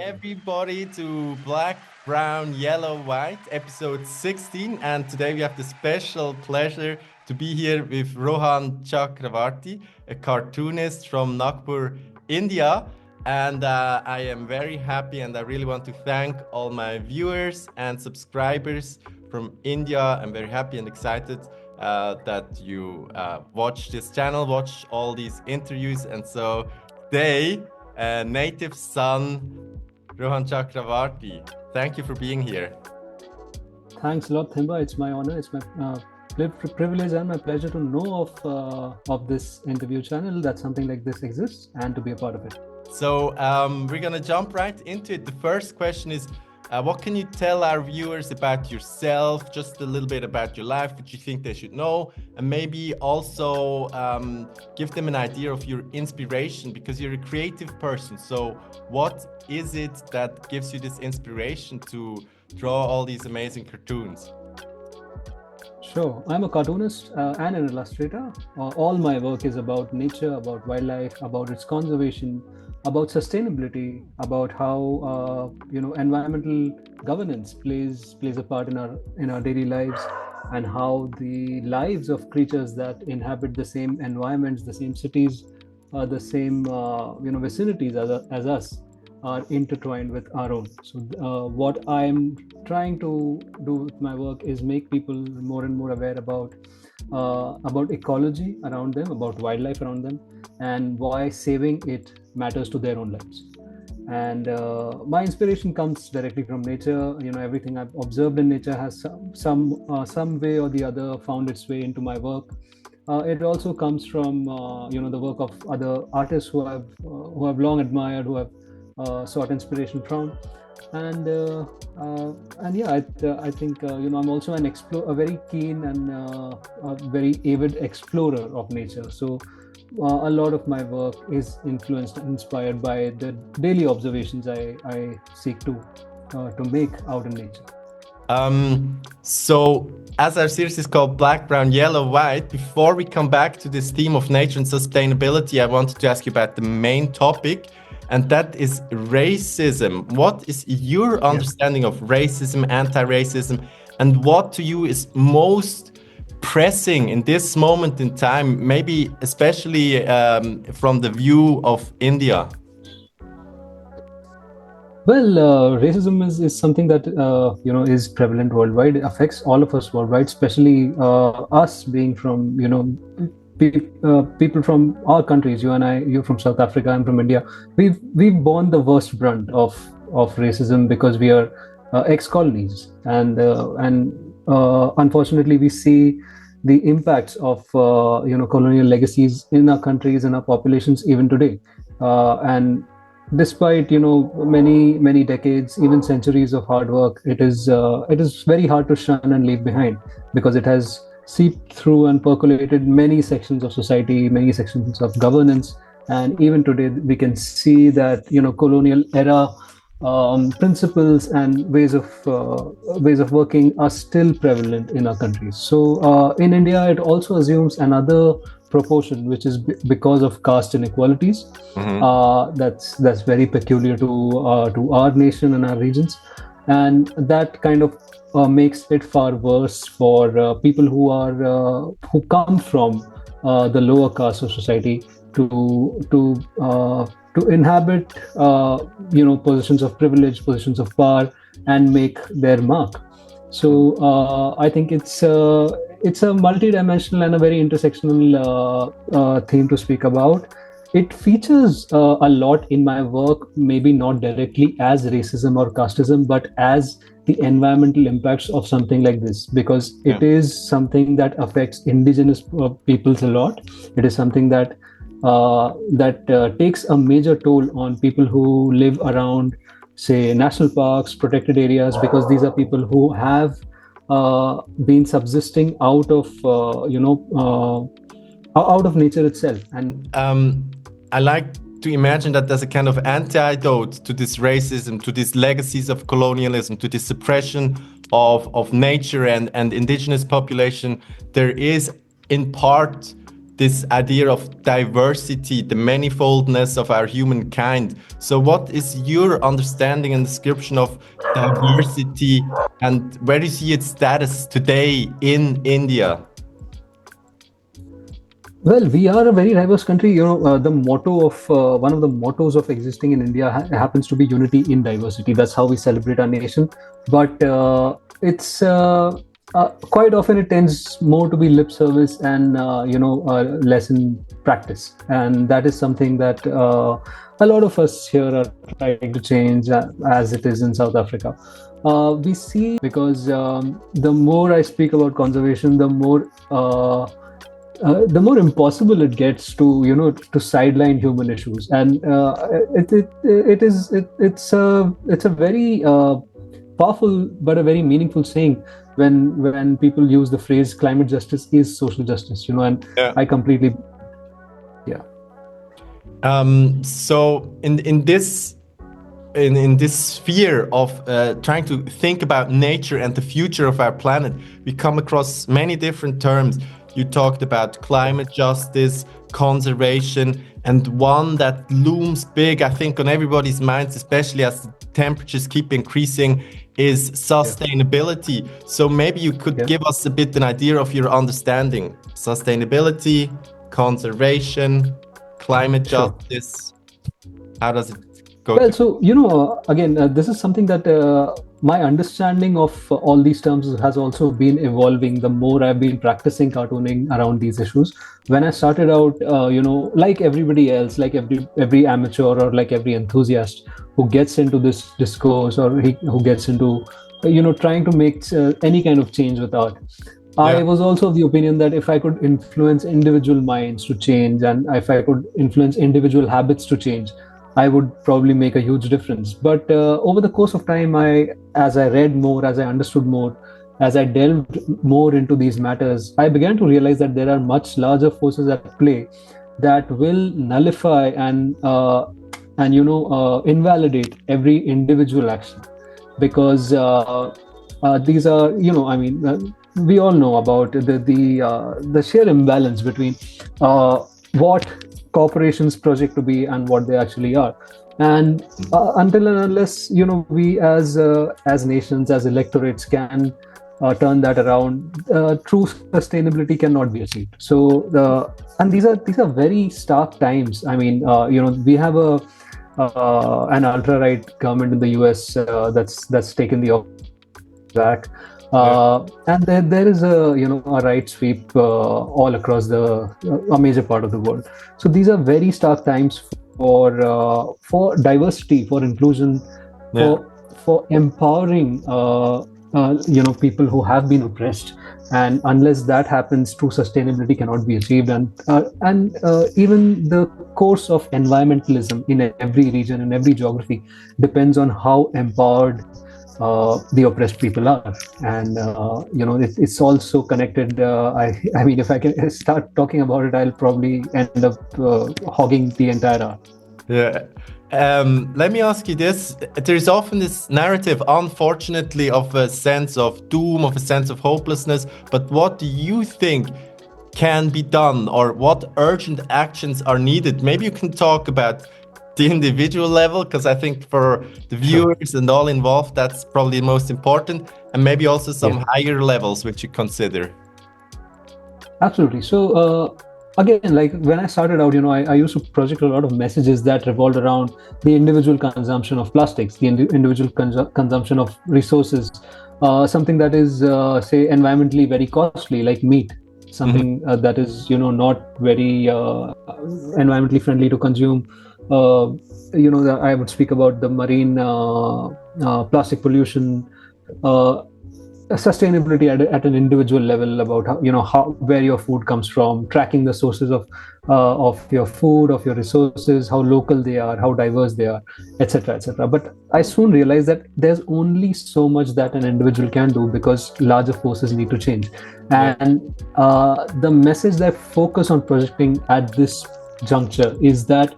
everybody to Black, Brown, Yellow, White, episode 16. And today we have the special pleasure to be here with Rohan Chakravarty, a cartoonist from Nagpur, India. And I am very happy and I really want to thank all my viewers and subscribers from India. I'm very happy and excited that you watch this channel, watch all these interviews. And so today, native son, Rohan Chakravarty. Thank you for being here. Thanks a lot, Thimba. It's my honor. It's my privilege and my pleasure to know of this interview channel, that something like this exists, and to be a part of it. So we're going to jump right into it. The first question is, what can you tell our viewers about yourself, just a little bit about your life, what you think they should know, and maybe also give them an idea of your inspiration, because you're a creative person. So what is it that gives you this inspiration to draw all these amazing cartoons? Sure. I'm a cartoonist and an illustrator. All my work is about nature, about wildlife, about its conservation, about sustainability, about how environmental governance plays a part in our daily lives, and how the lives of creatures that inhabit the same environments, the same cities, the same vicinities as us are intertwined with our own. So what I'm trying to do with my work is make people more and more aware about ecology around them, about wildlife around them, and why saving it matters to their own lives. And my inspiration comes directly from nature. Everything I've observed in nature has some way or the other found its way into my work. It also comes from the work of other artists who I've long admired, who have sought inspiration from, and yeah, I think I'm also a very keen and a very avid explorer of nature. So a lot of my work is influenced and inspired by the daily observations I seek to make out in nature. So as our series is called Black, Brown, Yellow, White, before we come back to this theme of nature and sustainability, I wanted to ask you about the main topic, and that is racism. What is your understanding of racism, anti-racism, and what to you is most pressing in this moment in time, maybe especially from the view of India? Well, racism is something that is prevalent worldwide. It affects all of us worldwide, especially us being from people from our countries. You and I, you're from South Africa, I'm from India. We've borne the worst brunt of racism because we are ex-colonies, and unfortunately we see the impacts of colonial legacies in our countries and our populations even today. And despite many decades, even centuries of hard work, it is very hard to shun and leave behind, because it has seeped through and percolated many sections of society, many sections of governance. And even today we can see that colonial era principles and ways of working are still prevalent in our countries. So in India, it also assumes another proportion, which is because of caste inequalities. That's very peculiar to our nation and our regions, and that kind of makes it far worse for people who come from the lower caste of society to inhabit positions of privilege, positions of power, and make their mark. So I think it's a multidimensional and a very intersectional theme to speak about. It features a lot in my work, maybe not directly as racism or casteism, but as the environmental impacts of something like this, because it is something that affects indigenous peoples a lot. It is something that takes a major toll on people who live around, say, national parks, protected areas, because these are people who have been subsisting out of nature itself. And I like to imagine that there's a kind of antidote to this racism, to these legacies of colonialism, to this suppression of nature and indigenous population. There is in part this idea of diversity, the manifoldness of our humankind. So what is your understanding and description of diversity, and where do you see its status today in India? Well, we are a very diverse country. The motto of one of the mottos of existing in India happens to be unity in diversity. That's how we celebrate our nation. But it's quite often it tends more to be lip service and less in practice. And that is something that a lot of us here are trying to change, as it is in South Africa. We see, because the more I speak about conservation, the more impossible it gets to sideline human issues, and it's a very powerful but a very meaningful saying when people use the phrase climate justice is social justice, and Yeah. I completely, yeah. So in this sphere of trying to think about nature and the future of our planet, we come across many different terms. You talked about climate justice, conservation, and one that looms big, I think, on everybody's minds, especially as the temperatures keep increasing, is sustainability. Yeah. So maybe you could give us a bit an idea of your understanding. Sustainability, conservation, climate justice. How does it go? Well, so, again, this is something that my understanding of all these terms has also been evolving the more I've been practicing cartooning around these issues. When I started out, like everybody else, like every amateur or like every enthusiast who gets into this discourse, or who gets into, trying to make any kind of change with art. I was also of the opinion that if I could influence individual minds to change, and if I could influence individual habits to change, I would probably make a huge difference. But over the course of time, as I read more, as I understood more, as I delved more into these matters, I began to realize that there are much larger forces at play that will nullify and invalidate every individual action, because these are, we all know about the sheer imbalance between what corporations project to be and what they actually are. And until and unless we as nations, as electorates, can turn that around, true sustainability cannot be achieved. So and these are very stark times. I mean, we have an ultra-right government in the US that's taken the back. And there is a right sweep all across a major part of the world. So these are very stark times for diversity, for inclusion, for empowering people who have been oppressed. And unless that happens, true sustainability cannot be achieved. And even the course of environmentalism in every region, in every geography, depends on how empowered the oppressed people are. And it's also connected. I mean, if I can start talking about it, I'll probably end up hogging the entire hour. Yeah. Let me ask you this. There's often this narrative, unfortunately, of a sense of doom, of a sense of hopelessness. But what do you think can be done, or what urgent actions are needed? Maybe you can talk about the individual level, because I think for the viewers and all involved, that's probably the most important, and maybe also some higher levels which you consider. Absolutely. So again, like when I started out, I used to project a lot of messages that revolved around the individual consumption of plastics, the individual consumption of resources, something that is, say, environmentally very costly, like meat, something that is, not very environmentally friendly to consume. I would speak about the marine plastic pollution, sustainability at an individual level, about how where your food comes from, tracking the sources of your food, of your resources, how local they are, how diverse they are, etc., etc. But I soon realized that there's only so much that an individual can do, because larger forces need to change. And the message that I focus on projecting at this juncture is that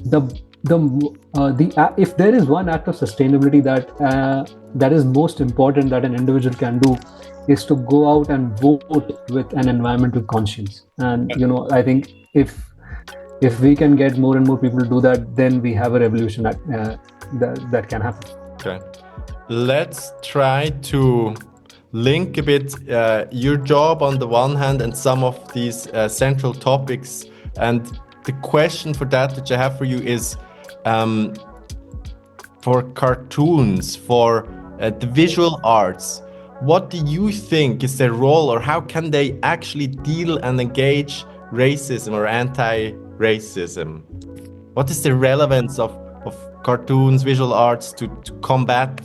the if there is one act of sustainability that is most important that an individual can do, is to go out and vote with an environmental conscience. And I think if we can get more and more people to do that, then we have a revolution that can happen. Okay, let's try to link a bit your job on the one hand and some of these central topics. And the question for that which I have for you is for cartoons, for the visual arts, what do you think is their role, or how can they actually deal and engage racism or anti-racism? What is the relevance of cartoons, visual arts to combat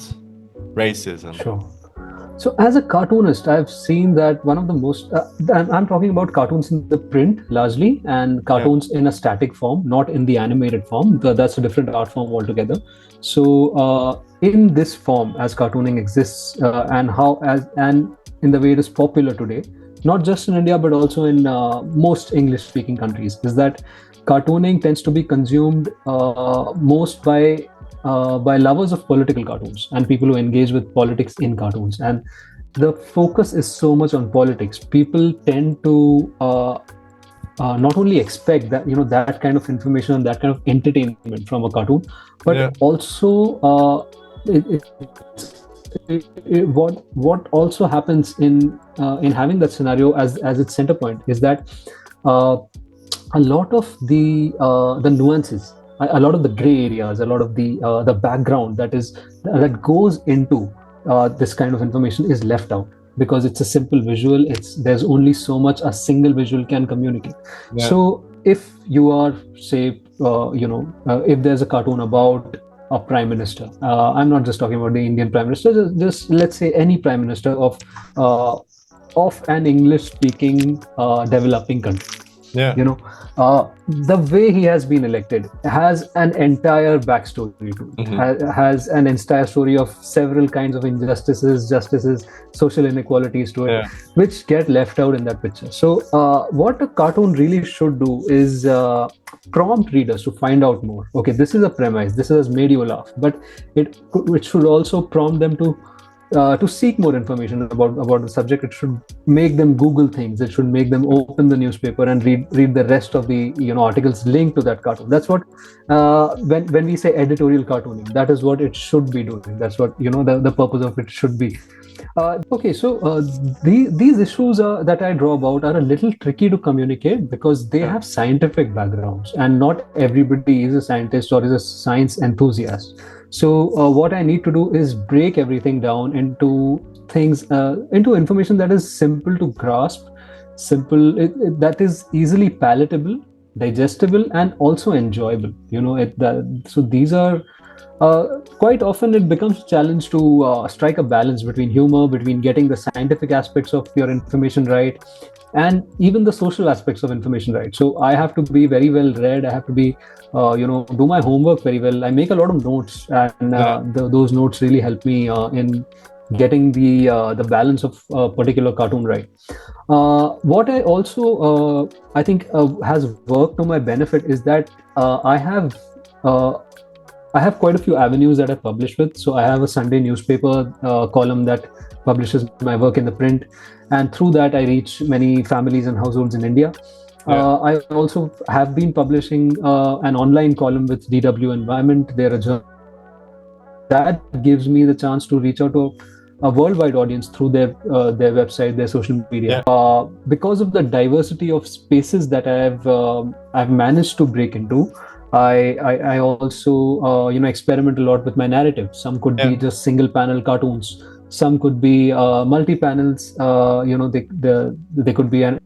racism? Sure. So as a cartoonist, I've seen that one of the most, I'm talking about cartoons in the print largely, and cartoons in a static form, not in the animated form. That's a different art form altogether. So in this form, as cartooning exists, and in the way it is popular today, not just in India, but also in most English-speaking countries, is that cartooning tends to be consumed most by lovers of political cartoons and people who engage with politics in cartoons. And the focus is so much on politics. People tend to not only expect that that kind of information and that kind of entertainment from a cartoon, but also what also happens in having that scenario as its center point is that a lot of the nuances, a lot of the gray areas, a lot of the background that goes into this kind of information is left out, because it's a simple visual. There's only so much a single visual can communicate. So if you are, say, if there's a cartoon about a prime minister, I'm not just talking about the Indian prime minister, just let's say any prime minister of an English-speaking developing country. The way he has been elected has an entire backstory to it, has an entire story of several kinds of injustices, justices, social inequalities to it, which get left out in that picture. So what a cartoon really should do is prompt readers to find out more. Okay, this is a premise, this has made you laugh, but it should also prompt them to seek more information about the subject. It should make them Google things. It should make them open the newspaper and read the rest of the articles linked to that cartoon. That's what when we say editorial cartooning, that is what it should be doing. That's what the purpose of it should be. Okay, so these issues that I draw about are a little tricky to communicate because they have scientific backgrounds, and not everybody is a scientist or is a science enthusiast. So what I need to do is break everything down into things, into information that is simple to grasp, that is easily palatable, digestible, and also enjoyable. So these are quite often it becomes a challenge to strike a balance between humor, between getting the scientific aspects of your information right, and even the social aspects of information right. So I have to be very well read. I have to be do my homework very well. I make a lot of notes, and those notes really help me in getting the balance of a particular cartoon right. What I also I think has worked to my benefit is that I have quite a few avenues that I publish with. So I have a Sunday newspaper column that publishes my work in the print, and through that I reach many families and households in India. I also have been publishing an online column with DW Environment. They're a journal that gives me the chance to reach out to a worldwide audience through their website, their social media. Because of the diversity of spaces that I've managed to break into, I also experiment a lot with my narrative. Some could be just single panel cartoons. Some could be multi-panels. They could be a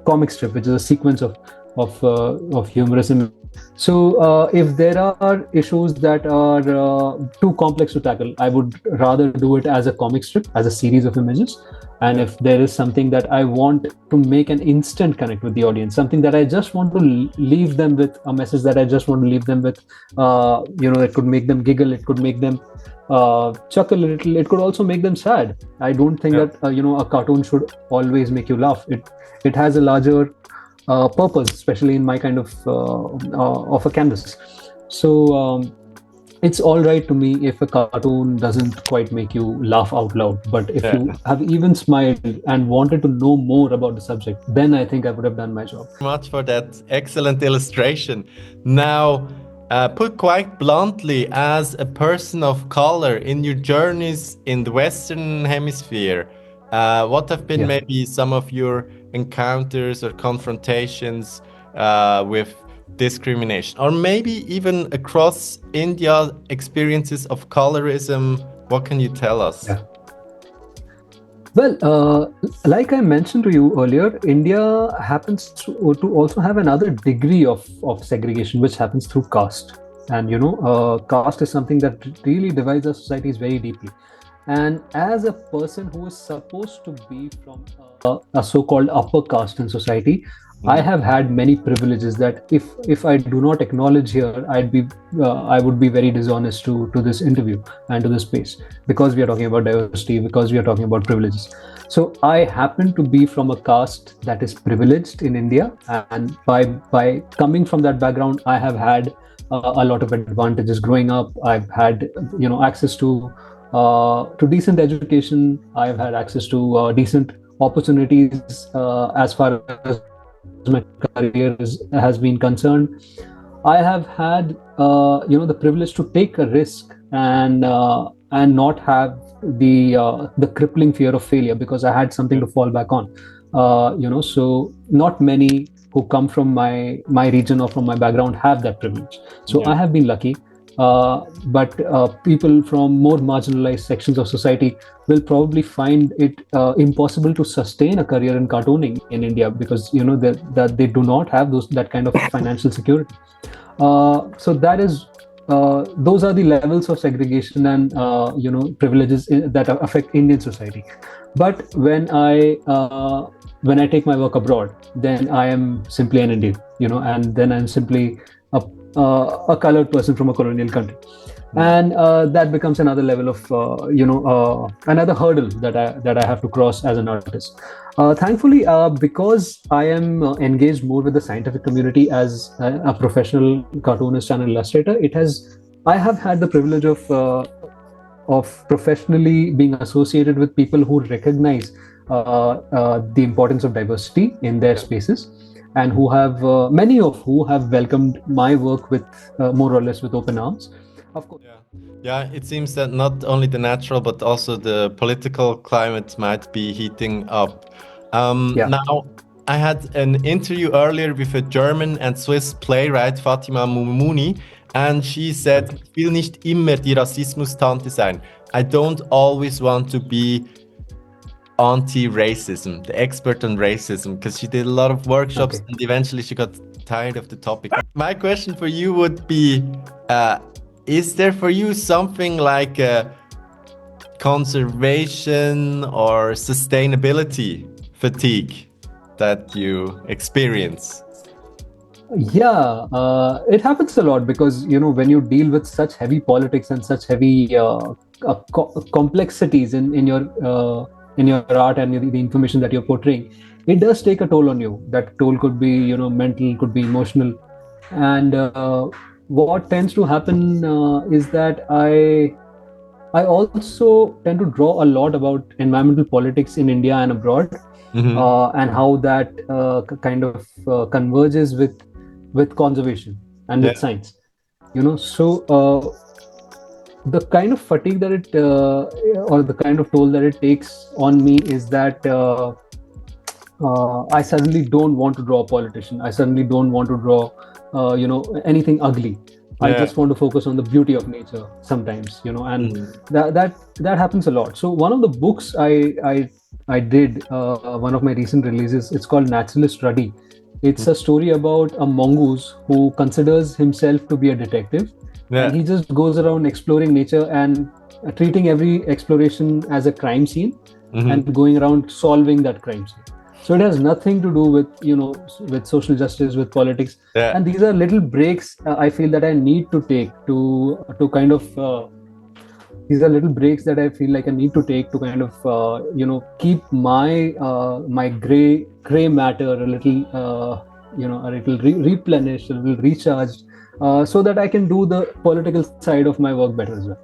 comic strip, which is a sequence of humorous images. So if there are issues that are too complex to tackle, I would rather do it as a comic strip, as a series of images. And if there is something that I want to make an instant connect with the audience, something that I just want to leave them with, a message that I just want to leave them with, it could make them giggle, it could make them chuckle a little, it could also make them sad. I don't think that a cartoon should always make you laugh. It has a larger purpose, especially in my kind of a canvas. So it's all right to me if a cartoon doesn't quite make you laugh out loud. But if Yeah. you have even smiled and wanted to know more about the subject, then I think I would have done my job. Much for that excellent illustration. Now, put quite bluntly, as a person of color in your journeys in the Western Hemisphere, what have been Yeah. maybe some of your encounters or confrontations with discrimination, or maybe even across India, experiences of colorism? What can you tell us? Yeah. Well, like I mentioned to you earlier, India happens to also have another degree of segregation, which happens through caste. And caste is something that really divides our societies very deeply. And as a person who is supposed to be from a so-called upper caste in society, I Mhm. have had many privileges that if I do not acknowledge here, I would be very dishonest to this interview and to this space, because we are talking about diversity, because we are talking about privileges. So I happen to be from a caste that is privileged in India, and by coming from that background, I have had a lot of advantages growing up. I've had access to decent education. I've had access to decent opportunities as far as my career has been concerned. I have had the privilege to take a risk and not have the crippling fear of failure, because I had something to fall back on. So not many who come from my region or from my background have that privilege. So Yeah. I have been lucky. But people from more marginalized sections of society will probably find it impossible to sustain a career in cartooning in India, because that they do not have that kind of financial security. So that is those are the levels of segregation and privileges that affect Indian society. But when I take my work abroad, then I am simply an Indian, and then I'm simply a colored person from a colonial country, and that becomes another level of another hurdle that I have to cross as an artist. Thankfully, because I am engaged more with the scientific community as a professional cartoonist and illustrator, I have had the privilege of professionally being associated with people who recognize the importance of diversity in their spaces, and who have many of who have welcomed my work with more or less with open arms. Of course. Yeah, it seems that not only the natural but also the political climate might be heating up. Yeah. Now, I had an interview earlier with a German and Swiss playwright, Fatima Mumuni, and she said, Okay. "Ich will nicht immer die Rassismus-Tante sein. I don't always want to be anti-racism, the expert on racism," because she did a lot of workshops Okay. and eventually she got tired of the topic. My question for you would be, uh, is there for you something like conservation or sustainability fatigue that you experience? Yeah, it happens a lot, because when you deal with such heavy politics and such heavy complexities in your art and the information that you're portraying, it does take a toll on you. That toll could be mental, could be emotional, and what tends to happen is that I also tend to draw a lot about environmental politics in India and abroad, and how that kind of converges with conservation and Yeah. with science. So the kind of fatigue that it or the kind of toll that it takes on me is that I suddenly don't want to draw a politician. I suddenly don't want to draw anything ugly. I Yeah. just want to focus on the beauty of nature sometimes, and Mhm. that happens a lot. So one of the books I did, one of my recent releases, it's called Naturalist Ruddy. It's a story about a mongoose who considers himself to be a detective, and Yeah. he just goes around exploring nature and treating every exploration as a crime scene, Mhm. and going around solving that crime scene. So it has nothing to do with with social justice, with politics, Yeah. and these are little breaks I feel that I need to take to kind of these are little breaks that I feel like I need to take to kind of keep my gray matter a little replenished, a little recharged, so that I can do the political side of my work better as well.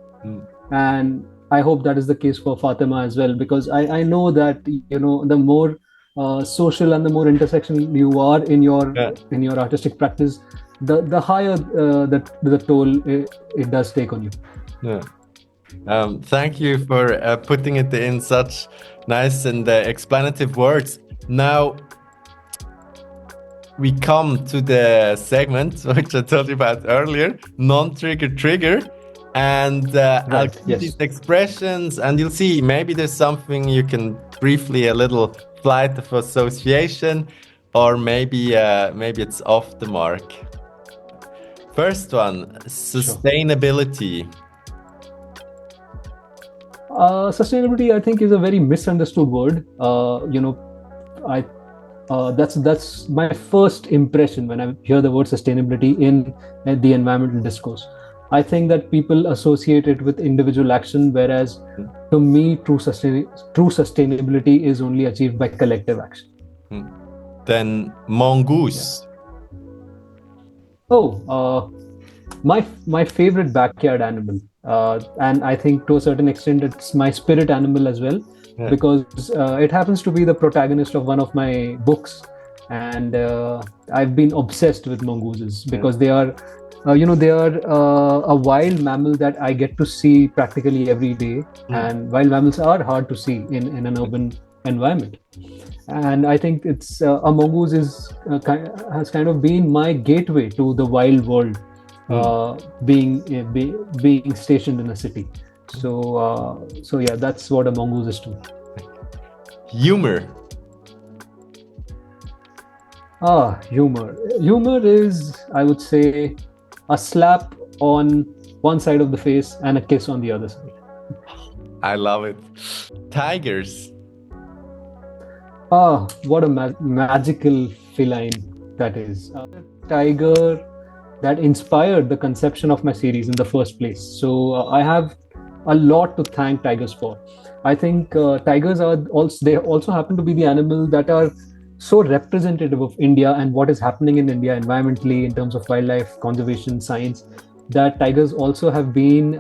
And I hope that is the case for Fatima as well, because I know that the more social and the more intersection you are in your artistic practice, the higher the toll it does take on you. Yeah. Thank you for putting it in such nice and explanative words. Now we come to the segment which I told you about earlier, non-trigger trigger. And I'll give these expressions, and you'll see maybe there's something you can briefly, a little flight of association, or maybe it's off the mark. First one, sustainability. Sustainability, I think, is a very misunderstood word. That's my first impression when I hear the word sustainability in the environmental discourse. I think that people associate it with individual action, whereas to me, true sustainability is only achieved by collective action. Then mongoose. My favorite backyard animal, and I think to a certain extent it's my spirit animal as well, because it happens to be the protagonist of one of my books, and I've been obsessed with mongooses because they are a wild mammal that I get to see practically every day, and wild mammals are hard to see in an urban environment. And I think it's a mongoose has kind of been my gateway to the wild world, being stationed in a city. So yeah, that's what a mongoose is to me. Humor. Humor is, I would say, a slap on one side of the face and a kiss on the other side. I love it. Tigers. What a magical feline that is. Tiger that inspired the conception of my series in the first place. So I have a lot to thank tigers for. I think tigers also happen to be the animal that are so representative of India and what is happening in India environmentally in terms of wildlife conservation science, that tigers also have been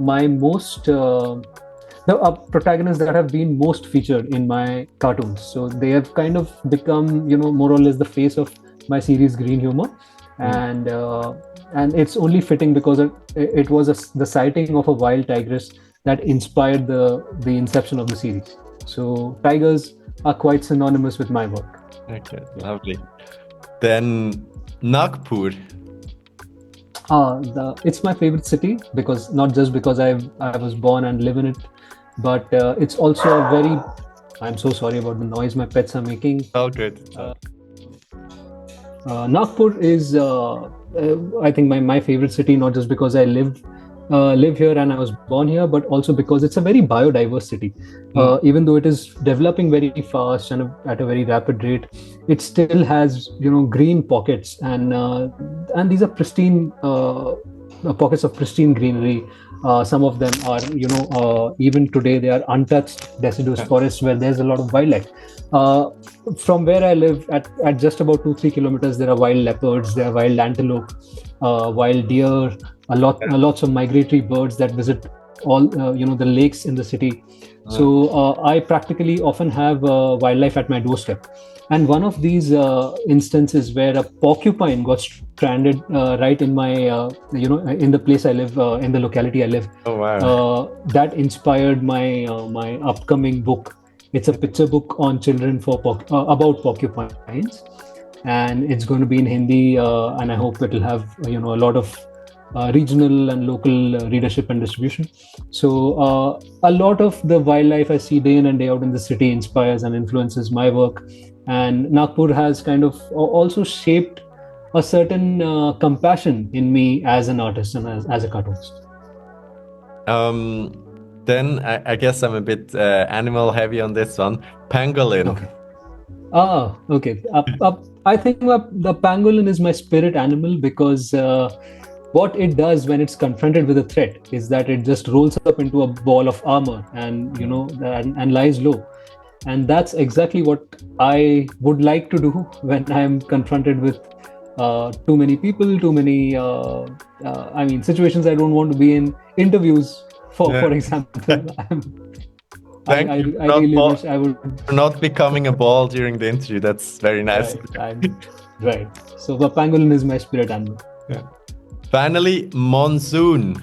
my most the protagonists that have been most featured in my cartoons. So they have kind of become more or less the face of my series Green Humour, and it's only fitting because it was the sighting of a wild tigress that inspired the inception of the series. So tigers are quite synonymous with my work. Okay, lovely. Then Nagpur. It's my favorite city, because not just because I was born and live in it, but it's also a very. I'm so sorry about the noise my pets are making. Oh, good. Nagpur is, I think, my favorite city, not just because I live here and I was born here, but also because it's a very biodiverse city. Even though it is developing very fast and at a very rapid rate, it still has green pockets, and these are pristine pockets of pristine greenery. Some of them are even today they are untouched deciduous forests where there's a lot of wildlife. From where I live, at just about 2-3 kilometers, there are wild leopards, there are wild antelope, wild deer, lots of migratory birds that visit all the lakes in the city. So I practically often have wildlife at my doorstep. And one of these instances where a porcupine got stranded right in my in the place I live, in the locality I live. Oh wow! That inspired my upcoming book. It's a picture book on children about porcupines, and it's going to be in Hindi, and I hope it will have a lot of regional and local readership and distribution. So a lot of the wildlife I see day in and day out in the city inspires and influences my work, and Nagpur has kind of also shaped a certain compassion in me as an artist and as a cartoonist. Then I guess I'm a bit animal heavy on this one. Pangolin. Okay. I think the pangolin is my spirit animal, because what it does when it's confronted with a threat is that it just rolls up into a ball of armor and and lies low. And that's exactly what I would like to do when I'm confronted with too many people, too many, situations I don't want to be in. Interviews, for example. Thank you I really wish I would. for not becoming a ball during the interview. That's very nice. Right. So the pangolin is my spirit animal. Yeah. Finally, monsoon.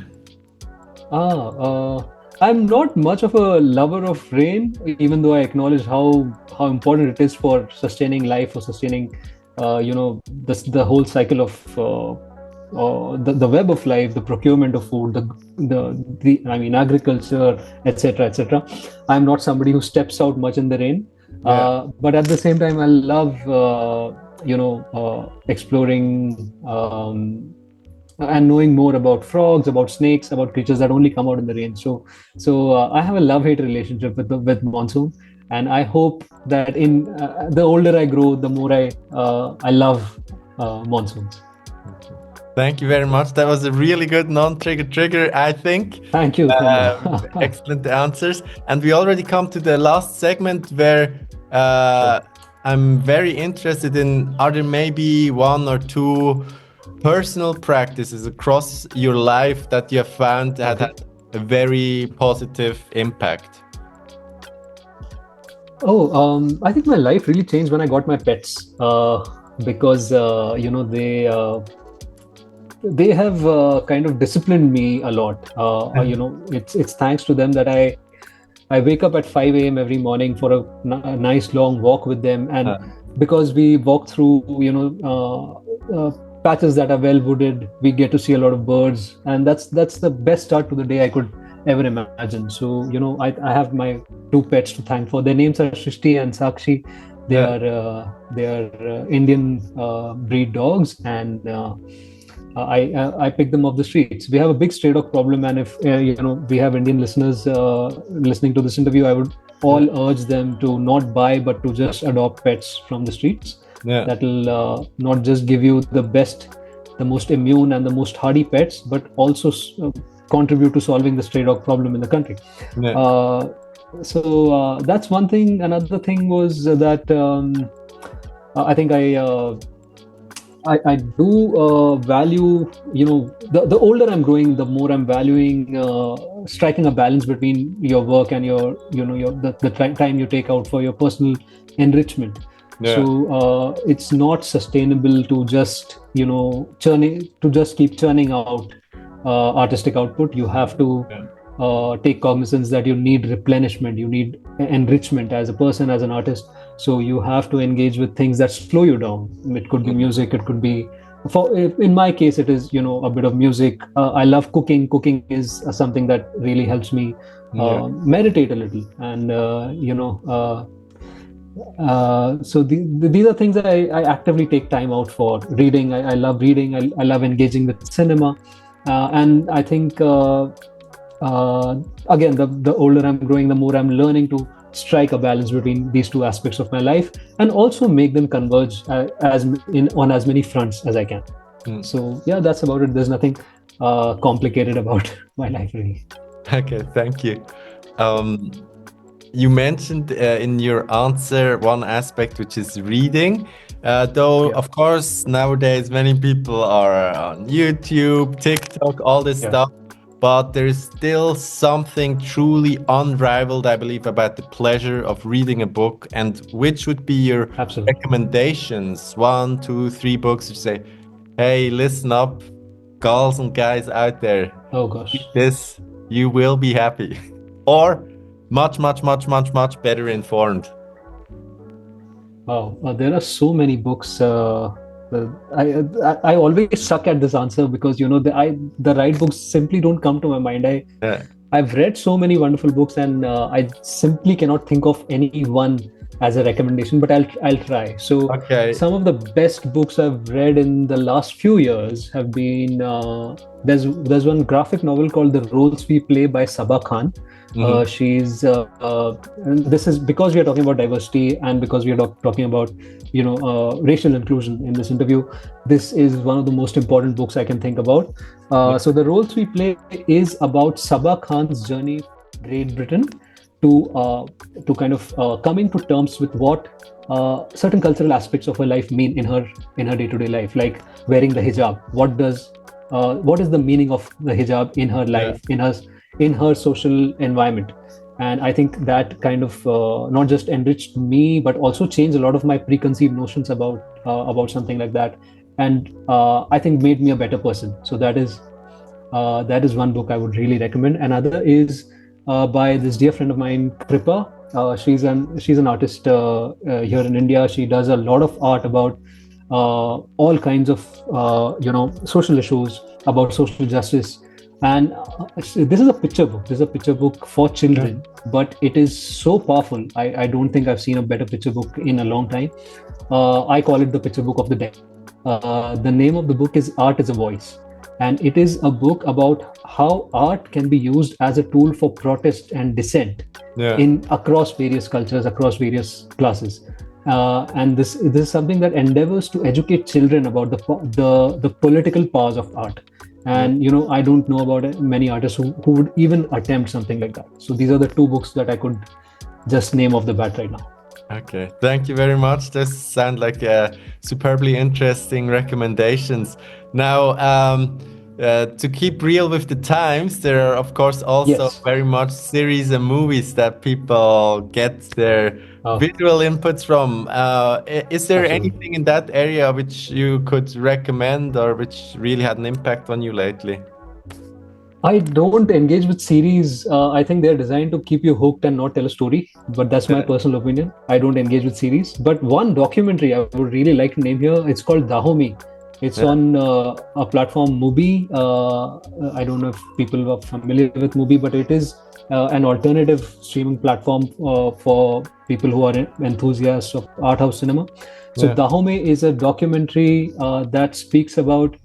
I'm not much of a lover of rain, even though I acknowledge how important it is for sustaining life, for sustaining, the whole cycle of the web of life, the procurement of food, agriculture, etc., etc. I'm not somebody who steps out much in the rain, but at the same time, I love exploring. And knowing more about frogs, about snakes, about creatures that only come out in the rain. So I have a love-hate relationship with monsoon, and I hope that in the older I grow, the more I love monsoons. Thank you very much. That was a really good non-trigger, I think. Thank you. Excellent answers. And we already come to the last segment where I'm very interested in, are there maybe one or two personal practices across your life that you have found had a very positive impact? I think my life really changed when I got my pets, because they have kind of disciplined me a lot. It's thanks to them that I wake up at 5 a.m. every morning for a nice long walk with them, and because we walk through patches that are well wooded, we get to see a lot of birds, and that's the best start to the day I could ever imagine. So I have my two pets to thank for. Their names are Shrishti and Sakshi. They are Indian breed dogs, and I pick them off the streets. We have a big stray dog problem, and if we have Indian listeners listening to this interview, I would all urge them to not buy but to just adopt pets from the streets. That will not just give you the best, the most immune and the most hardy pets, but also contribute to solving the stray dog problem in the country. So that's one thing. Another thing was that I think I do value, the older I'm growing, the more I'm valuing striking a balance between your work and the time you take out for your personal enrichment. So it's not sustainable to just keep churning out artistic output. You have to take cognizance that you need replenishment, you need enrichment as a person, as an artist. So you have to engage with things that slow you down. It could be music, it could be, in my case, it is a bit of music. I love cooking. Cooking is something that really helps me meditate a little, and so these are things that I actively take time out for. Reading, I love reading. I love engaging with cinema, and I think again, the older I'm growing, the more I'm learning to strike a balance between these two aspects of my life, and also make them converge on as many fronts as I can. So yeah, that's about it. There's nothing complicated about my life, really. Okay, thank you. You mentioned in your answer one aspect, which is reading. Though, of course, nowadays many people are on YouTube, TikTok, all this stuff. But there's still something truly unrivaled, I believe, about the pleasure of reading a book. And which would be your recommendations? 1, 2, 3 books to say, hey, listen up, girls and guys out there. Oh gosh. Read this, you will be happy. Or much better informed. Wow, there are so many books. I always suck at this answer because the right books simply don't come to my mind. I've read so many wonderful books, and I simply cannot think of any one as a recommendation, but I'll try. So some of the best books I've read in the last few years have been there's one graphic novel called The Roles We Play by Sabaa Khan. She's this is because we are talking about diversity, and because we are talking about racial inclusion in this interview. This is one of the most important books I can think about. So The Roles We Play is about Sabaa Khan's journey from Great Britain to kind of coming to terms with what certain cultural aspects of her life mean in her day-to-day life, like wearing the hijab. What is the meaning of the hijab in her life, in her social environment? And I think that kind of not just enriched me, but also changed a lot of my preconceived notions about something like that, and I think made me a better person. So that is one book I would really recommend. Another is by this dear friend of mine, Kripa. She's an artist here in India. She does a lot of art about all kinds of social issues, about social justice. And this is a picture book. This is a picture book for children, but it is so powerful. I don't think I've seen a better picture book in a long time. I call it the picture book of the deaf. The name of the book is Art is a Voice. And it is a book about how art can be used as a tool for protest and dissent in across various cultures, across various classes. And this is something that endeavors to educate children about the political powers of art. And I don't know about many artists who would even attempt something like that. So these are the two books that I could just name off the bat right now. Okay, thank you very much. This sound like superbly interesting recommendations. Now, to keep real with the times, there are of course also very much series and movies that people get their visual inputs from. Is there anything in that area which you could recommend or which really had an impact on you lately? I don't engage with series. I think they're designed to keep you hooked and not tell a story. But that's my personal opinion. I don't engage with series. But one documentary I would really like to name here. It's called Dahomey. It's on a platform, Mubi. I don't know if people are familiar with Mubi, but it is an alternative streaming platform for people who are enthusiasts of art house cinema. So Dahomey is a documentary that speaks about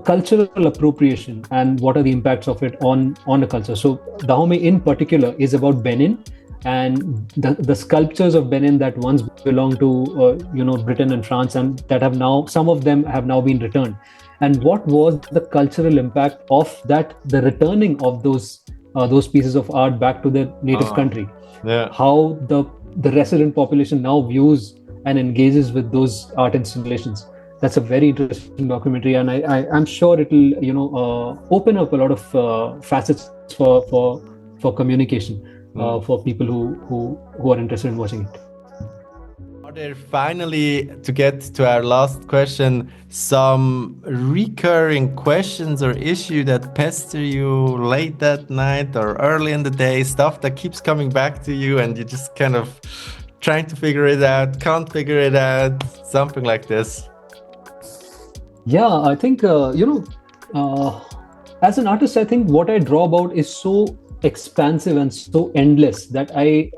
cultural appropriation and what are the impacts of it on a culture. So Dahomey in particular is about Benin and the sculptures of Benin that once belonged to Britain and France, and that have now, some of them have now been returned. And what was the cultural impact of that, the returning of those pieces of art back to their native country? How the resident population now views and engages with those art installations. That's a very interesting documentary, and I'm sure it will open up a lot of facets for communication for people who are interested in watching it. Are there, finally, to get to our last question, some recurring questions or issue that pester you late at night or early in the day, stuff that keeps coming back to you and you just kind of trying to figure it out, can't figure it out, something like this? Yeah, I think, as an artist, I think what I draw about is so expansive and so endless that I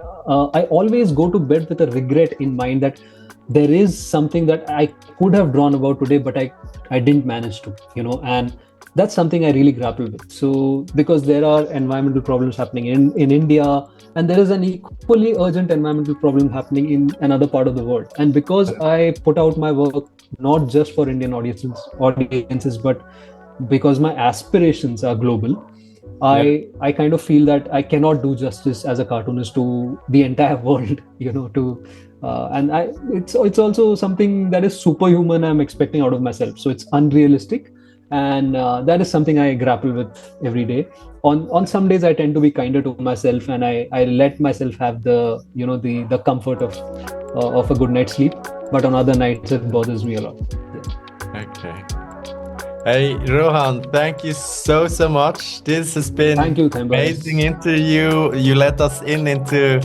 always go to bed with a regret in mind that there is something that I could have drawn about today, but I didn't manage to, and that's something I really grapple with. So because there are environmental problems happening in India, and there is an equally urgent environmental problem happening in another part of the world. And because I put out my work not just for Indian audiences, but because my aspirations are global, I kind of feel that I cannot do justice as a cartoonist to the entire world, and it's also something that is superhuman I'm expecting out of myself. So it's unrealistic. And that is something I grapple with every day. On some days I tend to be kinder to myself, and I let myself have the comfort of a good night's sleep. But on other nights it bothers me a lot. Okay. Hey Rohan, thank you so much. This has been an amazing interview. You let us into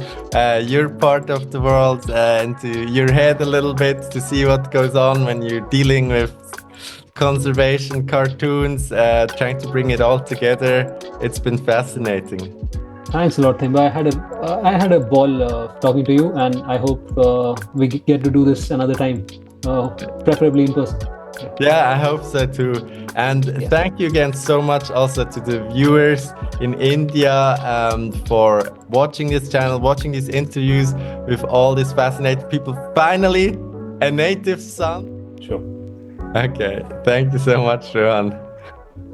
your part of the world, into your head a little bit, to see what goes on when you're dealing with conservation cartoons, trying to bring it all together. It's been fascinating. Thanks a lot, Thimba. I had a ball talking to you, and I hope we get to do this another time, preferably in person. Yeah, I hope so too. And thank you again so much also to the viewers in India for watching this channel, watching these interviews with all these fascinating people. Finally, a native son. Sure. Okay, thank you so much, Rohan.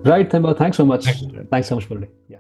Right, Thimba. Thanks so much. Thanks so much for today. Yeah.